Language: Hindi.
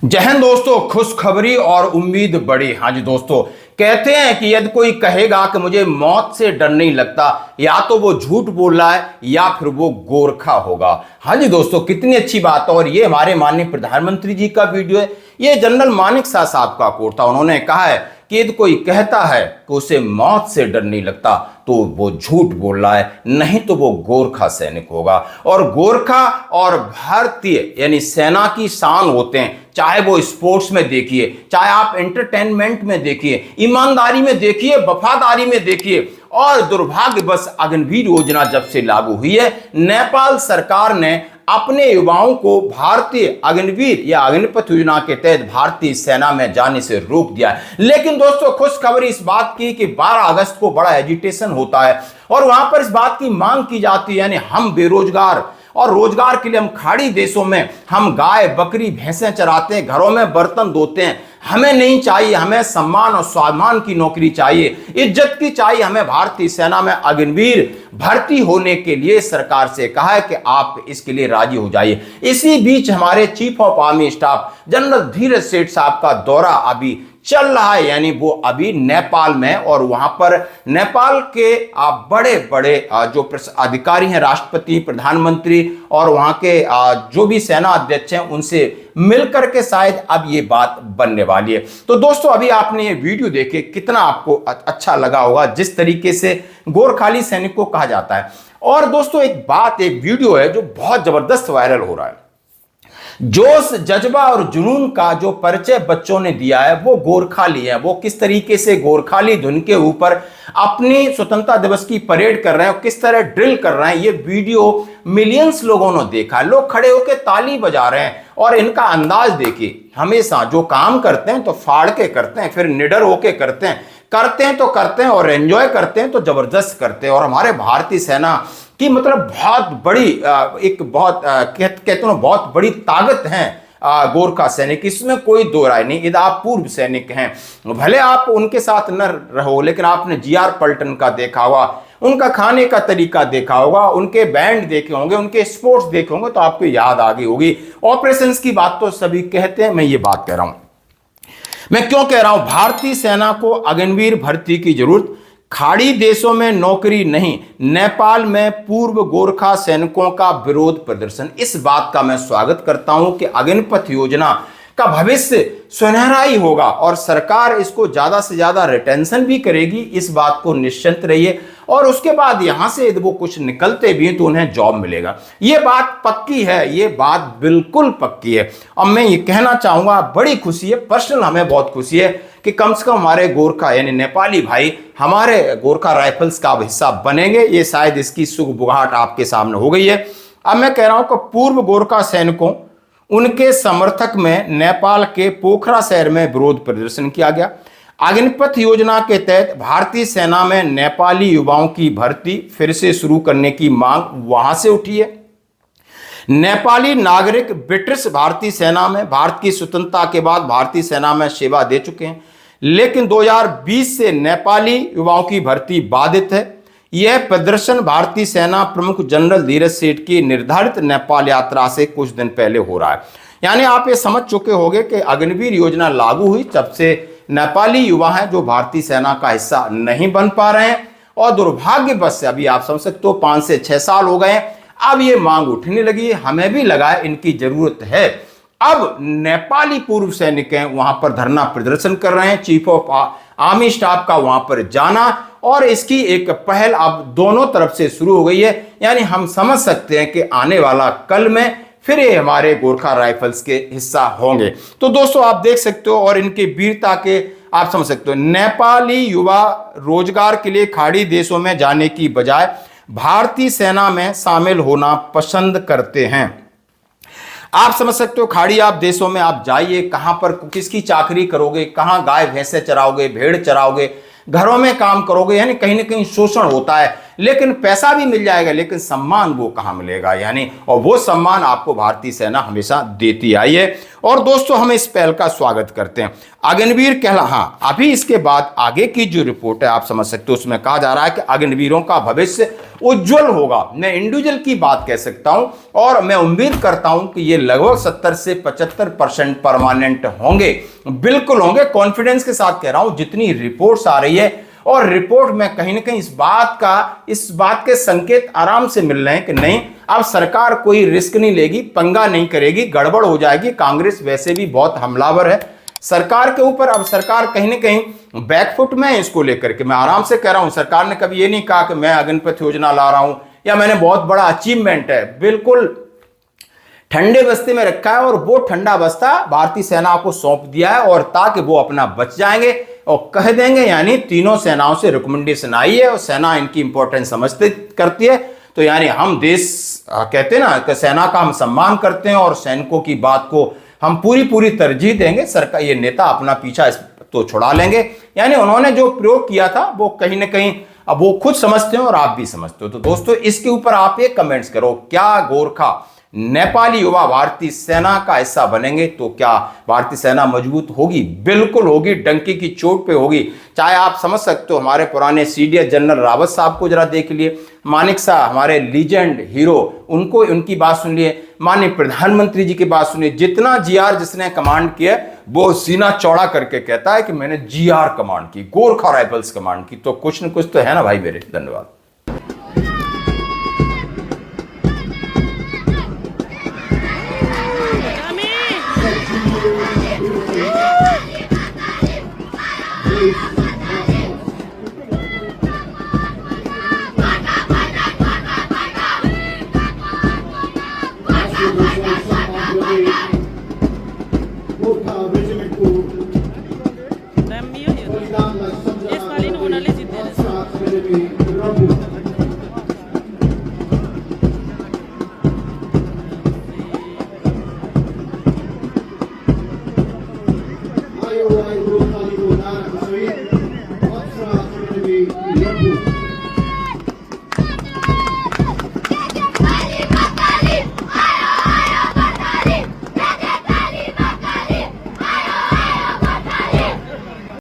जय हिंद दोस्तों, खुशखबरी और उम्मीद बड़ी। हाँ जी दोस्तों, कहते हैं कि यदि कोई कहेगा कि मुझे मौत से डर नहीं लगता, या तो वो झूठ बोल रहा है या फिर वो गोरखा होगा। हाँ जी दोस्तों, कितनी अच्छी बात है। और ये हमारे माननीय प्रधानमंत्री जी का वीडियो है। ये जनरल मानेक शाह साहब का कोट था। उन्होंने कहा है कि यदि कोई कहता है कि उसे मौत से डर नहीं लगता तो वो झूठ बोल रहा है, नहीं तो वो गोरखा सैनिक होगा। और गोरखा और भारतीय यानी सेना की शान होते हैं। चाहे वो स्पोर्ट्स में देखिए, चाहे आप एंटरटेनमेंट में देखिए, ईमानदारी में देखिए, वफादारी में देखिए। और दुर्भाग्यवश अग्निवीर योजना जब से लागू हुई है, नेपाल सरकार ने अपने युवाओं को भारतीय अग्निवीर या अग्निपथ योजना के तहत भारतीय सेना में जाने से रोक दिया है। लेकिन दोस्तों, खुशखबरी इस बात की कि 12 अगस्त को बड़ा एजिटेशन होता है और वहां पर इस बात की मांग की जाती है, यानी हम बेरोजगार और रोजगार के लिए हम खाड़ी देशों में हम गाय बकरी भैंसें चराते हैं, घरों में बर्तन धोते हैं। हमें नहीं चाहिए, हमें सम्मान और स्वाभिमान की नौकरी चाहिए, इज्जत की चाहिए। हमें भारतीय सेना में अग्निवीर भर्ती होने के लिए सरकार से कहा है कि आप इसके लिए राजी हो जाइए। इसी बीच हमारे chief of army staff general Dheeraj Seth साहब का दौरा अभी चल रहा है, यानी वो अभी नेपाल में, और वहां पर नेपाल के बड़े बड़े जो अधिकारी हैं, राष्ट्रपति, प्रधानमंत्री और वहां के जो भी सेना अध्यक्ष हैं, उनसे मिलकर के शायद अब ये बात बनने वाली है। तो दोस्तों, अभी आपने ये वीडियो देखे, कितना आपको अच्छा लगा होगा जिस तरीके से गोरखाली सैनिक को कहा जाता है। और दोस्तों, एक वीडियो है जो बहुत जबरदस्त वायरल हो रहा है। जोश, जज्बा और जुनून का जो परिचय बच्चों ने दिया है वो गोरखाली है। वो किस तरीके से गोरखाली धुन के ऊपर अपनी स्वतंत्रता दिवस की परेड कर रहे हैं और किस तरह ड्रिल कर रहे हैं, ये वीडियो मिलियंस लोगों ने देखा। लोग खड़े होकर ताली बजा रहे हैं और इनका अंदाज देखिए। हमेशा जो काम करते हैं तो फाड़ के करते हैं, फिर निडर होके करते हैं तो करते हैं, और एंजॉय करते हैं तो जबरदस्त करते हैं। और हमारे भारतीय सेना की मतलब बहुत बड़ी कहते हैं बहुत बड़ी ताकत है गोरखा सैनिक, इसमें कोई दो राय नहीं। यदि आप पूर्व सैनिक हैं, भले आप उनके साथ न रहो, लेकिन आपने जीआर पलटन का देखा होगा, उनका खाने का तरीका देखा होगा, उनके बैंड देखे होंगे, उनके स्पोर्ट्स देखे होंगे, तो आपको याद आ गई होगी। ऑपरेशंस की बात तो सभी कहते हैं, मैं ये बात कह रहा हूं। मैं क्यों कह रहा हूं? भारतीय सेना को अग्निवीर भर्ती की जरूरत, खाड़ी देशों में नौकरी नहीं, नेपाल में पूर्व गोरखा सैनिकों का विरोध प्रदर्शन। इस बात का मैं स्वागत करता हूं कि अग्निपथ योजना का भविष्य सुनहरा ही होगा और सरकार इसको ज्यादा से ज्यादा रिटेंशन भी करेगी, इस बात को निश्चिंत रहिए। और उसके बाद यहां से यदि वो कुछ निकलते भी तो उन्हें जॉब मिलेगा। ये बात पक्की है, ये बात बिल्कुल पक्की है। अब मैं ये कहना चाहूंगा, बड़ी खुशी है, पर्सनल हमें बहुत खुशी है कि कम से कम हमारे गोरखा यानी नेपाली भाई हमारे गोरखा राइफल्स का हिस्सा बनेंगे। ये शायद इसकी सुगबुगाहट आपके सामने हो गई है। अब मैं कह रहा हूं कि पूर्व गोरखा सैनिकों, उनके समर्थक में नेपाल के पोखरा शहर में विरोध प्रदर्शन किया गया। अग्निपथ योजना के तहत भारतीय सेना में नेपाली युवाओं की भर्ती फिर से शुरू करने की मांग वहां से उठी है। नेपाली नागरिक ब्रिटिश भारतीय सेना में, भारत की स्वतंत्रता के बाद भारतीय सेना में सेवा दे चुके हैं, लेकिन 2020 से नेपाली युवाओं की भर्ती बाधित है। यह प्रदर्शन भारतीय सेना प्रमुख जनरल धीरज सेठ की निर्धारित नेपाल यात्रा से कुछ दिन पहले हो रहा है। यानी आप ये समझ चुके होंगे कि अग्निवीर योजना लागू हुई तब से नेपाली युवा हैं जो भारतीय सेना का हिस्सा नहीं बन पा रहे हैं, और दुर्भाग्यवश से अभी आप समझ सकते हो 5 से 6 साल हो गए हैं। अब ये मांग उठने लगी है, हमें भी लगा है इनकी जरूरत है। अब नेपाली पूर्व सैनिक हैं वहां पर धरना प्रदर्शन कर रहे हैं, चीफ ऑफ आर्मी स्टाफ का वहां पर जाना, और इसकी एक पहल अब दोनों तरफ से शुरू हो गई है। यानी हम समझ सकते हैं कि आने वाला कल में फिर ये हमारे गोरखा राइफल्स के हिस्सा होंगे। तो दोस्तों, आप देख सकते हो और इनके वीरता के आप समझ सकते हो। नेपाली युवा रोजगार के लिए खाड़ी देशों में जाने की बजाय भारतीय सेना में शामिल होना पसंद करते हैं। आप समझ सकते हो, खाड़ी आप देशों में आप जाइए, कहां पर किसकी चाकरी करोगे, कहां गाय भैंसे चराओगे, भेड़ चराओगे, घरों में काम करोगे, यानी कहीं ना कहीं शोषण होता है। लेकिन पैसा भी मिल जाएगा, लेकिन सम्मान वो कहां मिलेगा यानी, और वो सम्मान आपको भारतीय सेना हमेशा देती आई है। और दोस्तों हम इस पहल का स्वागत करते हैं। अग्निवीर कहला, हाँ अभी इसके बाद आगे की जो रिपोर्ट है आप समझ सकते हो, उसमें कहा जा रहा है कि अग्निवीरों का भविष्य उज्जवल होगा। मैं इंडिविजुअल की बात कह सकता हूं और मैं उम्मीद करता हूं कि ये लगभग 70 से 75% परमानेंट होंगे, बिल्कुल होंगे, कॉन्फिडेंस के साथ कह रहा हूं। जितनी रिपोर्ट्स आ रही है और रिपोर्ट में कहीं ना कहीं इस बात के संकेत आराम से मिल रहे हैं कि नहीं, अब सरकार कोई रिस्क नहीं लेगी, पंगा नहीं करेगी, गड़बड़ हो जाएगी। कांग्रेस वैसे भी बहुत हमलावर है सरकार के ऊपर। अब सरकार कहीं ना कहीं बैकफुट में है इसको लेकर के। मैं आराम से कह रहा हूं, सरकार ने कभी ये नहीं कहा कि मैं अग्निपथ योजना ला रहा हूं या मैंने बहुत बड़ा अचीवमेंट है, बिल्कुल ठंडे बस्ते में रखा है और वो ठंडा बस्ता भारतीय सेना को सौंप दिया है, और ताकि वो अपना बच जाएंगे और कह देंगे यानी तीनों सेनाओं से रिकमेंडेशन आई है और सेना इनकी इंपॉर्टेंस समझते करती है। तो यानी हम देश कहते हैं ना कि सेना का हम सम्मान करते हैं और सैनिकों की बात को हम पूरी तरजीह देंगे। सरकार ये नेता अपना पीछा तो छुड़ा लेंगे। यानी उन्होंने जो प्रयोग किया था वो कहीं ना कहीं अब वो खुद समझते हो और आप भी समझते हो। तो दोस्तों इसके ऊपर आप एक कमेंट्स करो, क्या गोरखा नेपाली युवा भारतीय सेना का हिस्सा बनेंगे तो क्या भारतीय सेना मजबूत होगी? बिल्कुल होगी, डंकी की चोट पे होगी। चाहे आप समझ सकते हो हमारे पुराने सीडीएस जनरल रावत साहब को जरा देख लिए, मानिक साहब हमारे लीजेंड हीरो, उनको उनकी बात सुन लिए, माननीय प्रधानमंत्री जी की बात सुनिए। जितना जीआर जिसने कमांड किया वो सीना चौड़ा करके कहता है कि मैंने जीआर कमांड की, गोरखा राइफल्स कमांड की। तो कुछ न कुछ तो है ना भाई मेरे। धन्यवाद।